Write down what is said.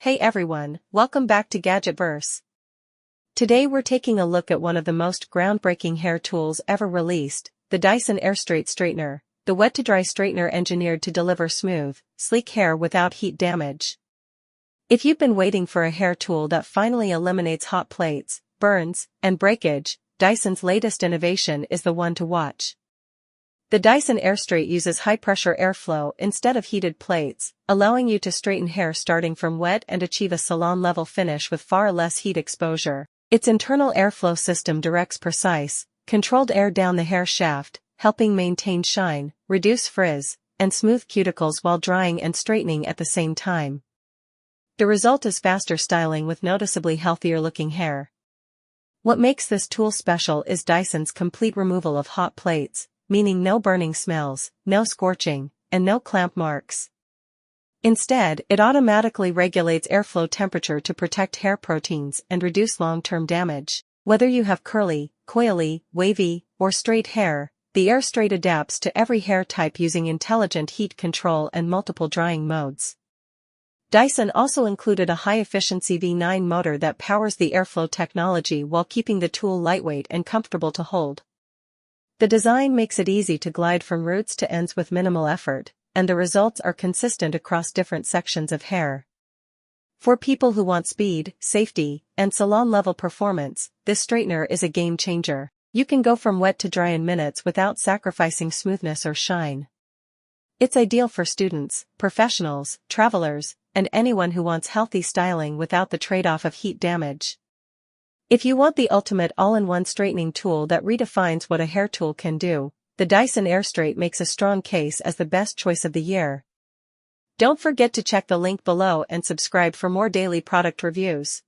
Hey everyone, welcome back to Gadgetverse. Today we're taking a look at one of the most groundbreaking hair tools ever released, the Dyson Airstrait Straightener, the wet-to-dry straightener engineered to deliver smooth, sleek hair without heat damage. If you've been waiting for a hair tool that finally eliminates hot plates, burns, and breakage, Dyson's latest innovation is the one to watch. The Dyson Airstrait uses high-pressure airflow instead of heated plates, allowing you to straighten hair starting from wet and achieve a salon-level finish with far less heat exposure. Its internal airflow system directs precise, controlled air down the hair shaft, helping maintain shine, reduce frizz, and smooth cuticles while drying and straightening at the same time. The result is faster styling with noticeably healthier-looking hair. What makes this tool special is Dyson's complete removal of hot plates, meaning no burning smells, no scorching, and no clamp marks. Instead, it automatically regulates airflow temperature to protect hair proteins and reduce long-term damage. Whether you have curly, coily, wavy, or straight hair, the Airstrait adapts to every hair type using intelligent heat control and multiple drying modes. Dyson also included a high-efficiency V9 motor that powers the airflow technology while keeping the tool lightweight and comfortable to hold. The design makes it easy to glide from roots to ends with minimal effort, and the results are consistent across different sections of hair. For people who want speed, safety, and salon-level performance, this straightener is a game-changer. You can go from wet to dry in minutes without sacrificing smoothness or shine. It's ideal for students, professionals, travelers, and anyone who wants healthy styling without the trade-off of heat damage. If you want the ultimate all-in-one straightening tool that redefines what a hair tool can do, the Dyson Airstrait makes a strong case as the best choice of the year. Don't forget to check the link below and subscribe for more daily product reviews.